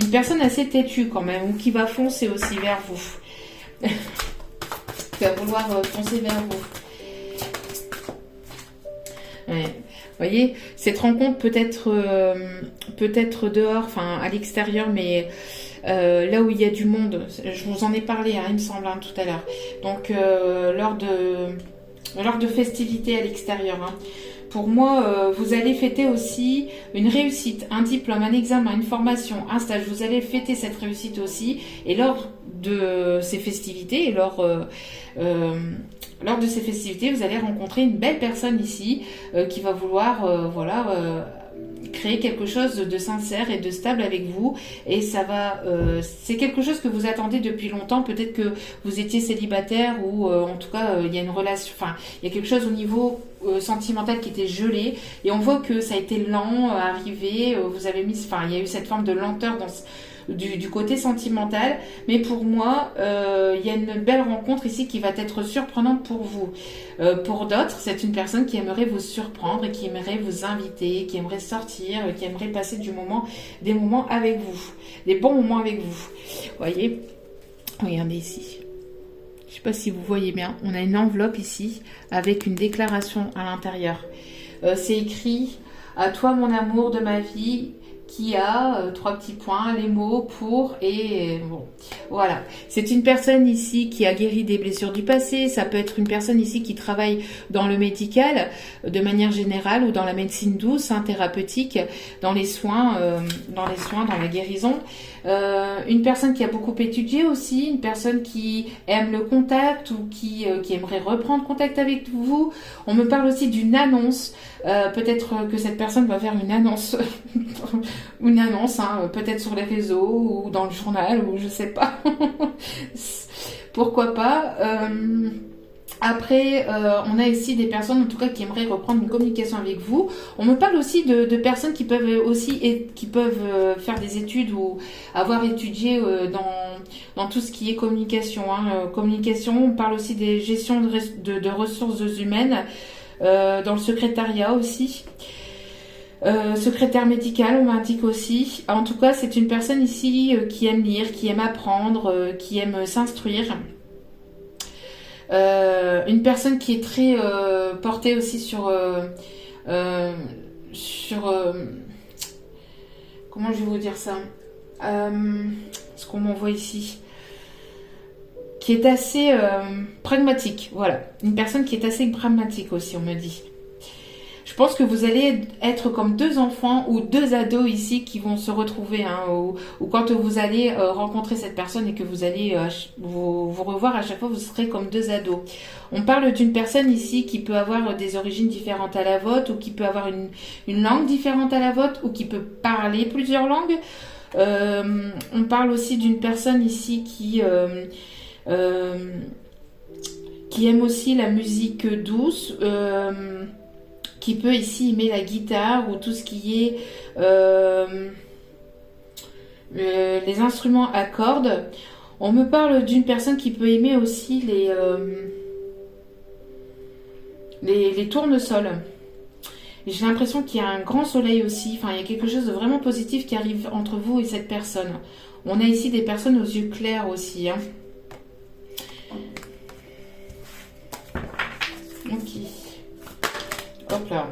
une personne assez têtue quand même, ou qui va foncer aussi vers vous, qui va vouloir foncer vers vous. Ouais. Vous voyez, cette rencontre peut-être dehors, enfin à l'extérieur, mais là où il y a du monde, je vous en ai parlé, hein, il me semble, hein, tout à l'heure. Donc lors de festivités à l'extérieur. Hein. Pour moi, vous allez fêter aussi une réussite, un diplôme, un examen, une formation, un stage. Vous allez fêter cette réussite aussi. Et lors de ces festivités, lors de ces festivités, vous allez rencontrer une belle personne ici qui va vouloir, créer quelque chose de sincère et de stable avec vous, et ça va c'est quelque chose que vous attendez depuis longtemps. Peut-être que vous étiez célibataire ou en tout cas il y a une relation, enfin il y a quelque chose au niveau sentimental qui était gelé, et on voit que ça a été lent à arriver. Vous avez mis, enfin il y a eu cette forme de lenteur dans du côté sentimental, mais pour moi il y a une belle rencontre ici qui va être surprenante pour vous. Pour d'autres, c'est une personne qui aimerait vous surprendre et qui aimerait vous inviter, qui aimerait sortir, qui aimerait passer des moments avec vous, des bons moments avec vous. Voyez, regardez ici. Je ne sais pas si vous voyez bien, on a une enveloppe ici avec une déclaration à l'intérieur. C'est écrit « À toi mon amour de ma vie », qui a 3 petits points, les mots pour et bon. Voilà. C'est une personne ici qui a guéri des blessures du passé. Ça peut être une personne ici qui travaille dans le médical de manière générale ou dans la médecine douce, hein, thérapeutique, dans les soins, dans la guérison. Une personne qui a beaucoup étudié aussi, une personne qui aime le contact ou qui aimerait reprendre contact avec vous. On me parle aussi d'une annonce. Peut-être que cette personne va faire une annonce, hein, peut-être sur les réseaux ou dans le journal ou je sais pas. Pourquoi pas. Après, on a ici des personnes en tout cas qui aimeraient reprendre une communication avec vous. On me parle aussi de personnes qui peuvent faire des études ou avoir étudié dans tout ce qui est communication. Hein. Communication, on parle aussi des gestions de ressources humaines, dans le secrétariat aussi. Secrétaire médical, on m'indique aussi. En tout cas, c'est une personne ici qui aime lire, qui aime apprendre, qui aime s'instruire. Une personne qui est très portée aussi sur comment je vais vous dire ça, ce qu'on m'envoie ici, qui est assez pragmatique. Voilà, une personne qui est assez pragmatique aussi, on me dit. Je pense que vous allez être comme 2 enfants ou 2 ados ici qui vont se retrouver, hein, ou quand vous allez rencontrer cette personne et que vous allez vous revoir à chaque fois, vous serez comme 2 ados. On parle d'une personne ici qui peut avoir des origines différentes à la vôtre, ou qui peut avoir une langue différente à la vôtre, ou qui peut parler plusieurs langues. On parle aussi d'une personne ici qui aime aussi la musique douce, qui peut ici aimer la guitare ou tout ce qui est les instruments à cordes. On me parle d'une personne qui peut aimer aussi les tournesols. J'ai l'impression qu'il y a un grand soleil aussi. Enfin, il y a quelque chose de vraiment positif qui arrive entre vous et cette personne. On a ici des personnes aux yeux clairs aussi. Hein. Ok. Hop là.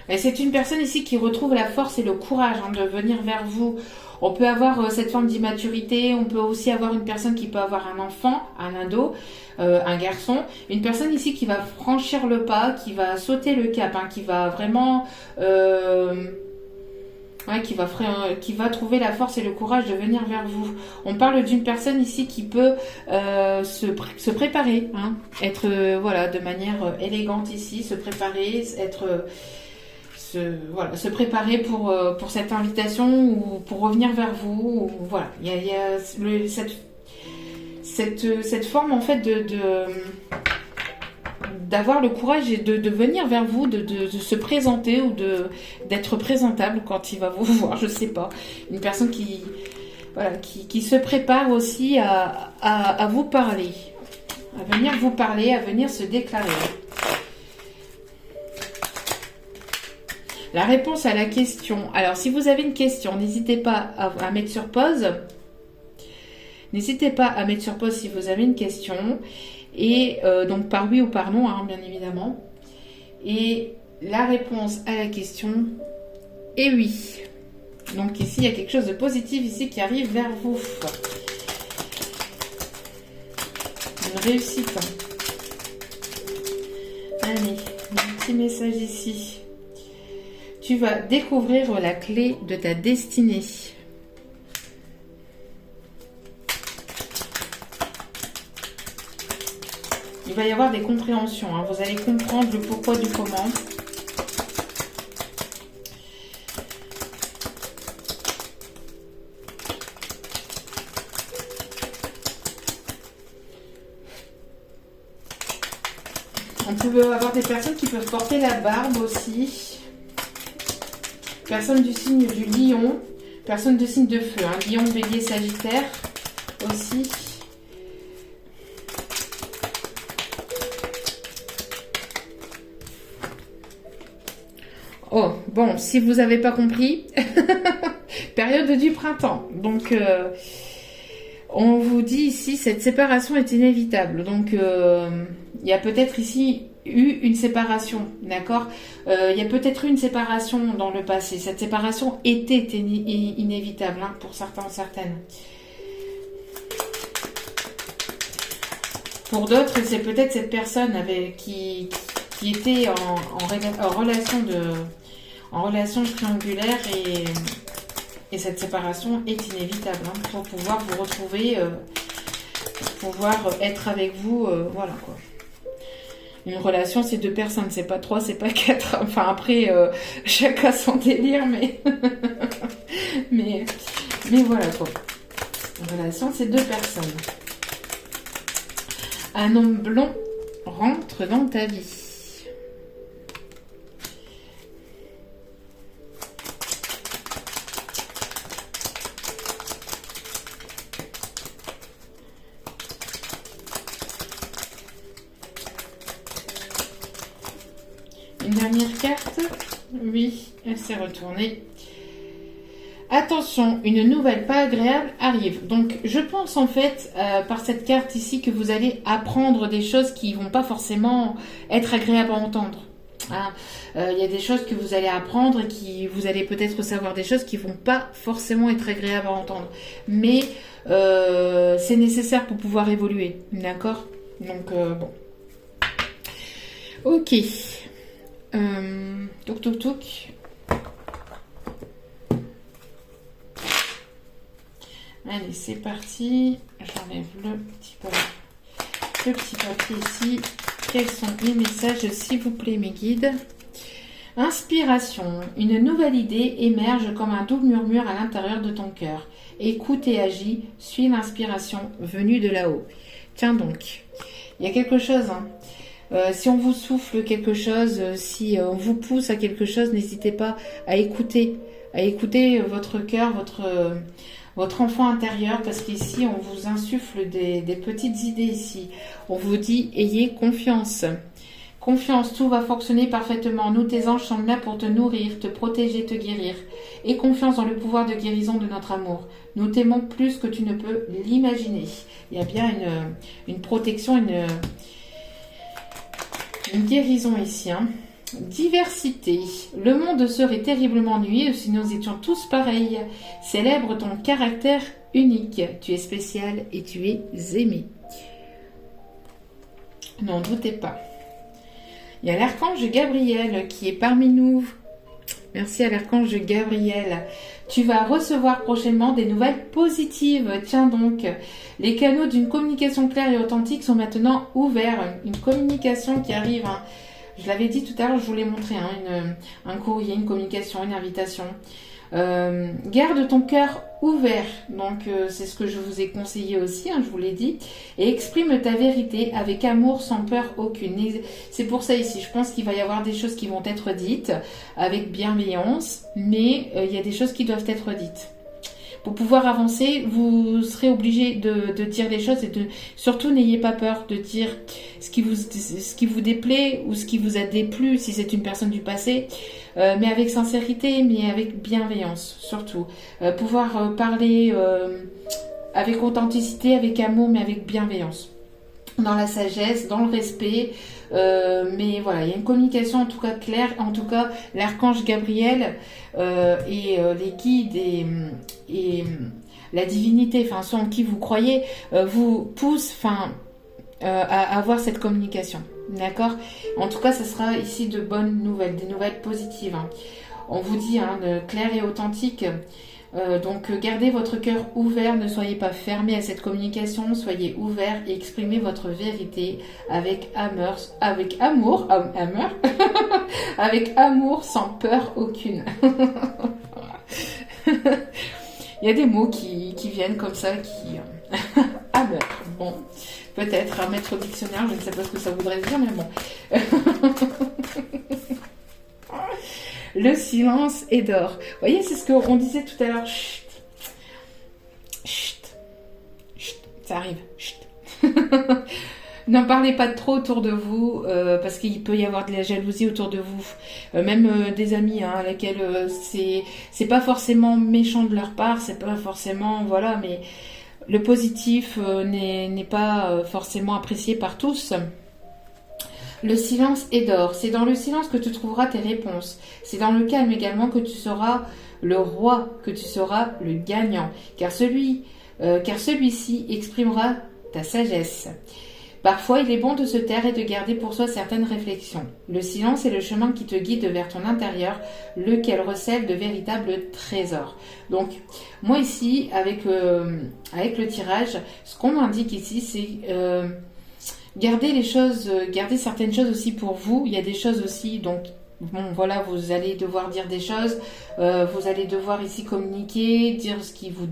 Et c'est une personne ici qui retrouve la force et le courage hein, de venir vers vous. On peut avoir cette forme d'immaturité, on peut aussi avoir une personne qui peut avoir un enfant, un ado, un garçon. Une personne ici qui va franchir le pas, qui va sauter le cap, hein, qui va vraiment... qui va trouver la force et le courage de venir vers vous. On parle d'une personne ici qui peut se préparer, hein, être voilà, de manière élégante ici, se préparer, être... se préparer pour cette invitation ou pour revenir vers vous. Ou, voilà, il y a cette forme en fait d'avoir le courage de venir vers vous, de se présenter ou d'être présentable quand il va vous voir, je sais pas. Une personne qui se prépare aussi à vous parler, à venir vous parler, à venir se déclarer. La réponse à la question. Alors, si vous avez une question, n'hésitez pas à mettre sur pause. N'hésitez pas à mettre sur pause si vous avez une question. Et donc, par oui ou par non, hein, bien évidemment. Et la réponse à la question est oui. Donc, ici, il y a quelque chose de positif ici qui arrive vers vous. Une réussite. Allez, un petit message ici. Tu vas découvrir la clé de ta destinée. Il va y avoir des compréhensions. Hein. Vous allez comprendre le pourquoi du comment. On peut avoir des personnes qui peuvent porter la barbe aussi. Personne du signe du lion, personne de signe de feu, hein, lion, bélier, sagittaire aussi. Oh, bon, si vous n'avez pas compris, période du printemps. Donc, on vous dit ici, cette séparation est inévitable. Donc, il y a peut-être ici eu une séparation, d'accord. Il y a peut-être eu une séparation dans le passé. Cette séparation était inévitable hein, pour certains, certaines. Pour d'autres, c'est peut-être cette personne qui était en relation triangulaire et cette séparation est inévitable hein, pour pouvoir vous retrouver, pour pouvoir être avec vous, voilà quoi. Une relation, c'est 2 personnes, c'est pas 3, c'est pas 4. Enfin, après, chacun son délire, mais... mais voilà, quoi. Une relation, c'est 2 personnes. Un homme blond rentre dans ta vie. Une dernière carte. Oui, elle s'est retournée. Attention, une nouvelle pas agréable arrive. Donc, je pense en fait, par cette carte ici, que vous allez apprendre des choses qui vont pas forcément être agréables à entendre. Il y a des choses que vous allez apprendre et vous allez peut-être savoir des choses qui vont pas forcément être agréables à entendre. Mais c'est nécessaire pour pouvoir évoluer. D'accord ? Donc, bon. Ok. Toc toc toc. Allez, c'est parti. J'enlève le petit papier ici. Quels sont les messages, s'il vous plaît, mes guides? Inspiration. Une nouvelle idée émerge comme un doux murmure à l'intérieur de ton cœur. Écoute et agis. Suis l'inspiration venue de là-haut. Tiens donc. Il y a quelque chose, hein. Si on vous souffle quelque chose, si on vous pousse à quelque chose, n'hésitez pas à écouter votre cœur, votre enfant intérieur, parce qu'ici, on vous insuffle des petites idées ici. On vous dit, ayez confiance. Confiance, tout va fonctionner parfaitement. Nous, tes anges, sommes là pour te nourrir, te protéger, te guérir. Et confiance dans le pouvoir de guérison de notre amour. Nous t'aimons plus que tu ne peux l'imaginer. Il y a bien une protection, une guérison ici. Diversité. Le monde serait terriblement ennuyeux si nous étions tous pareils. Célèbre ton caractère unique. Tu es spécial et tu es aimé. N'en doutez pas. Il y a l'archange Gabriel qui est parmi nous. Merci à l'archange Gabriel. Tu vas recevoir prochainement des nouvelles positives. Tiens donc, les canaux d'une communication claire et authentique sont maintenant ouverts. Une communication qui arrive. Je l'avais dit tout à l'heure, je vous l'ai montré. Un courrier, une communication, une invitation. Garde ton cœur ouvert. Donc, c'est ce que je vous ai conseillé aussi, je vous l'ai dit. Et exprime ta vérité avec amour, sans peur aucune. C'est pour ça ici, je pense qu'il va y avoir des choses qui vont être dites avec bienveillance, mais il y a des choses qui doivent être dites. Pour pouvoir avancer, vous serez obligé de dire les choses et surtout n'ayez pas peur de dire ce qui vous déplaît ou ce qui vous a déplu si c'est une personne du passé, mais avec sincérité, mais avec bienveillance surtout. Pouvoir parler avec authenticité, avec amour, mais avec bienveillance. Dans la sagesse, dans le respect, mais voilà, il y a une communication en tout cas claire. En tout cas, l'archange Gabriel et les guides et la divinité, enfin ceux en qui vous croyez, vous poussent à avoir cette communication. D'accord? En tout cas, ce sera ici de bonnes nouvelles, des nouvelles positives. On vous dit clair et authentique. Donc gardez votre cœur ouvert, ne soyez pas fermés à cette communication, soyez ouverts et exprimez votre vérité avec amour, avec amour sans peur aucune. Il y a des mots qui viennent comme ça, amour. Bon, peut-être à mettre au dictionnaire, je ne sais pas ce que ça voudrait dire, mais bon. Le silence est d'or. Vous voyez, c'est ce qu'on disait tout à l'heure. Chut. Chut. Chut. Ça arrive. Chut. N'en parlez pas trop autour de vous, parce qu'il peut y avoir de la jalousie autour de vous. Même des amis, à laquelle c'est pas forcément méchant de leur part, c'est pas forcément, voilà, mais le positif n'est pas forcément apprécié par tous. Le silence est d'or. C'est dans le silence que tu trouveras tes réponses. C'est dans le calme également que tu seras le roi, que tu seras le gagnant. Car celui-ci exprimera ta sagesse. Parfois, il est bon de se taire et de garder pour soi certaines réflexions. Le silence est le chemin qui te guide vers ton intérieur, lequel recèle de véritables trésors. Donc, moi ici, avec le tirage, ce qu'on m'indique ici, c'est... Gardez certaines choses aussi pour vous. Il y a des choses aussi, donc bon, voilà, vous allez devoir dire des choses. Vous allez devoir ici communiquer, dire ce qui vous.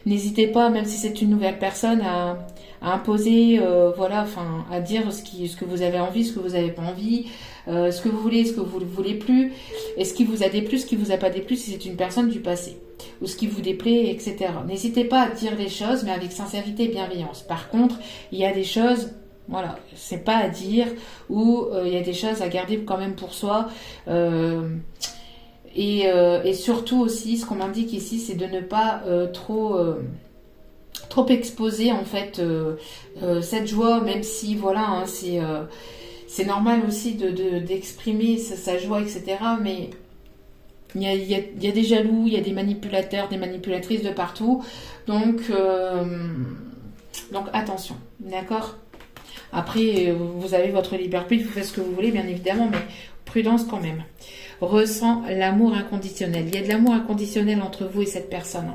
N'hésitez pas, même si c'est une nouvelle personne, à imposer, à dire ce que vous avez envie, ce que vous n'avez pas envie, ce que vous voulez, ce que vous ne voulez plus, et ce qui vous a déplu, ce qui vous a pas déplu, si c'est une personne du passé, ou ce qui vous déplaît, etc. N'hésitez pas à dire les choses, mais avec sincérité et bienveillance. Par contre, il y a des choses. Voilà, c'est pas à dire, ou il y a des choses à garder quand même pour soi. Et surtout aussi, ce qu'on m'indique ici, c'est de ne pas trop exposer en fait cette joie, même si voilà, c'est normal aussi d'exprimer sa joie, etc. Mais il y a des jaloux, il y a des manipulateurs, des manipulatrices de partout. Donc attention, d'accord ? Après, vous avez votre liberté, vous faites ce que vous voulez, bien évidemment, mais prudence quand même. Ressens l'amour inconditionnel. Il y a de l'amour inconditionnel entre vous et cette personne.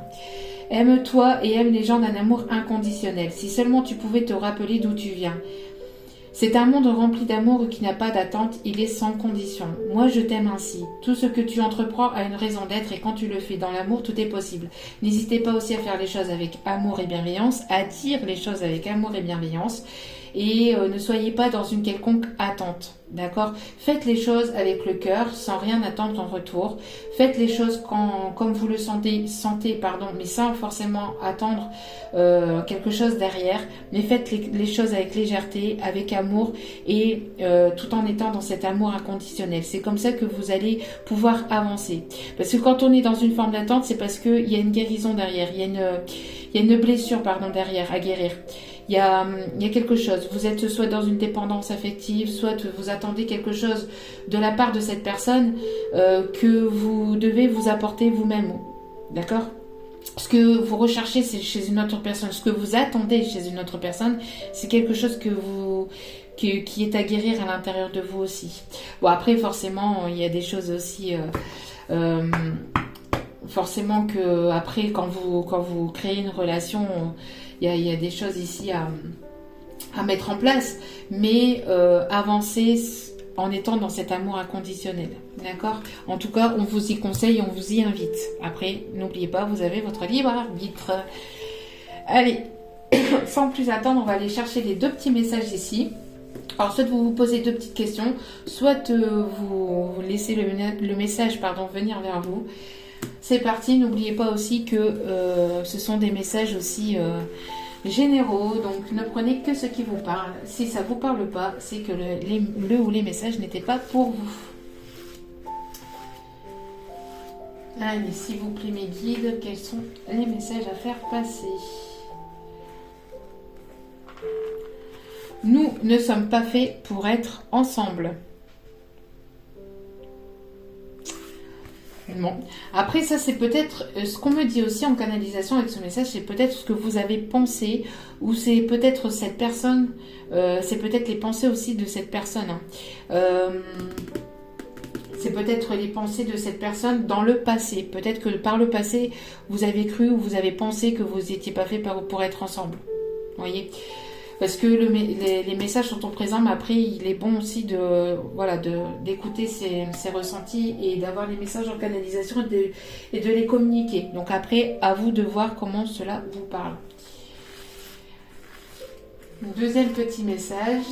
Aime-toi et aime les gens d'un amour inconditionnel. Si seulement tu pouvais te rappeler d'où tu viens. C'est un monde rempli d'amour qui n'a pas d'attente, il est sans condition. Moi, je t'aime ainsi. Tout ce que tu entreprends a une raison d'être et quand tu le fais dans l'amour, tout est possible. N'hésitez pas aussi à faire les choses avec amour et bienveillance, à dire les choses avec amour et bienveillance. et ne soyez pas dans une quelconque attente. D'accord? Faites les choses avec le cœur, sans rien attendre en retour. Faites les choses comme vous le sentez, mais sans forcément attendre quelque chose derrière. Mais faites les choses avec légèreté, avec amour et tout en étant dans cet amour inconditionnel. C'est comme ça que vous allez pouvoir avancer. Parce que quand on est dans une forme d'attente, c'est parce qu'il y a une guérison derrière, il y a une blessure derrière à guérir. Il y a quelque chose. Vous êtes soit dans une dépendance affective, soit vous attendez quelque chose de la part de cette personne que vous devez vous apporter vous-même. D'accord? Ce que vous recherchez c'est chez une autre personne, ce que vous attendez chez une autre personne, c'est quelque chose qui est à guérir à l'intérieur de vous aussi. Bon, après, forcément, il y a des choses aussi... forcément que après quand vous créez une relation, il y a des choses ici à mettre en place, mais avancer en étant dans cet amour inconditionnel, d'accord? En tout cas, on vous y conseille, on vous y invite. Après, n'oubliez pas, vous avez votre libre arbitre. Allez, sans plus attendre, on va aller chercher les 2 petits messages ici. Alors, soit vous vous posez 2 petites questions, soit vous laissez le message venir vers vous. C'est parti, n'oubliez pas aussi que ce sont des messages aussi généraux, donc ne prenez que ce qui vous parle. Si ça ne vous parle pas, c'est que le ou les messages n'étaient pas pour vous. Allez, s'il vous plaît mes guides, quels sont les messages à faire passer? Nous ne sommes pas faits pour être ensemble. Bon. Après ça c'est peut-être ce qu'on me dit aussi en canalisation avec ce message, c'est peut-être ce que vous avez pensé, ou c'est peut-être cette personne, c'est peut-être les pensées aussi de cette personne. C'est peut-être les pensées de cette personne dans le passé. Peut-être que par le passé vous avez cru ou vous avez pensé que vous n'étiez pas fait pour être ensemble. Vous voyez ? Parce que les messages sont au présent, mais après, il est bon aussi d'écouter ses ressentis et d'avoir les messages en canalisation et de les communiquer. Donc après, à vous de voir comment cela vous parle. Deuxième petit message.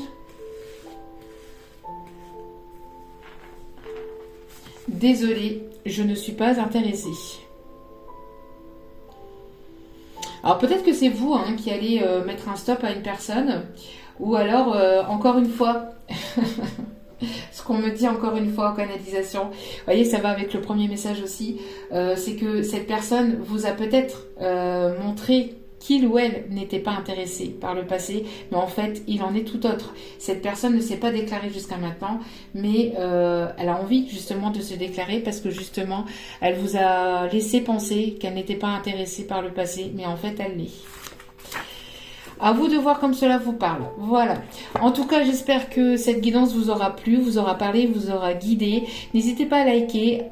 Désolée, je ne suis pas intéressée. Alors peut-être que c'est vous qui allez mettre un stop à une personne, ou alors encore une fois, ce qu'on me dit encore une fois en canalisation, vous voyez ça va avec le premier message aussi, c'est que cette personne vous a peut-être montré qu'il ou elle n'était pas intéressé par le passé, mais en fait, il en est tout autre. Cette personne ne s'est pas déclarée jusqu'à maintenant, mais elle a envie justement de se déclarer parce que justement, elle vous a laissé penser qu'elle n'était pas intéressée par le passé, mais en fait, elle l'est. À vous de voir comme cela vous parle. Voilà. En tout cas, j'espère que cette guidance vous aura plu, vous aura parlé, vous aura guidé. N'hésitez pas à liker,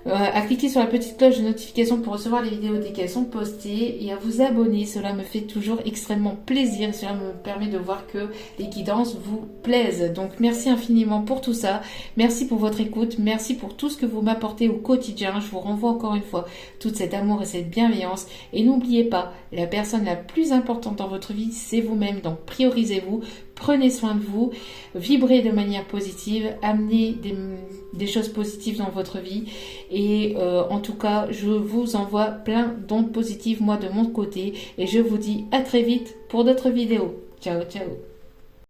à cliquer sur la petite cloche de notification pour recevoir les vidéos dès qu'elles sont postées et à vous abonner. Cela me fait toujours extrêmement plaisir et cela me permet de voir que les guidances vous plaisent. Donc merci infiniment pour tout ça. Merci pour votre écoute. Merci pour tout ce que vous m'apportez au quotidien. Je vous renvoie encore une fois tout cet amour et cette bienveillance. Et n'oubliez pas, la personne la plus importante dans votre vie, c'est vous-même. Donc priorisez-vous. Prenez soin de vous, vibrez de manière positive, amenez des choses positives dans votre vie et en tout cas, je vous envoie plein d'ondes positives moi de mon côté et je vous dis à très vite pour d'autres vidéos. Ciao, ciao.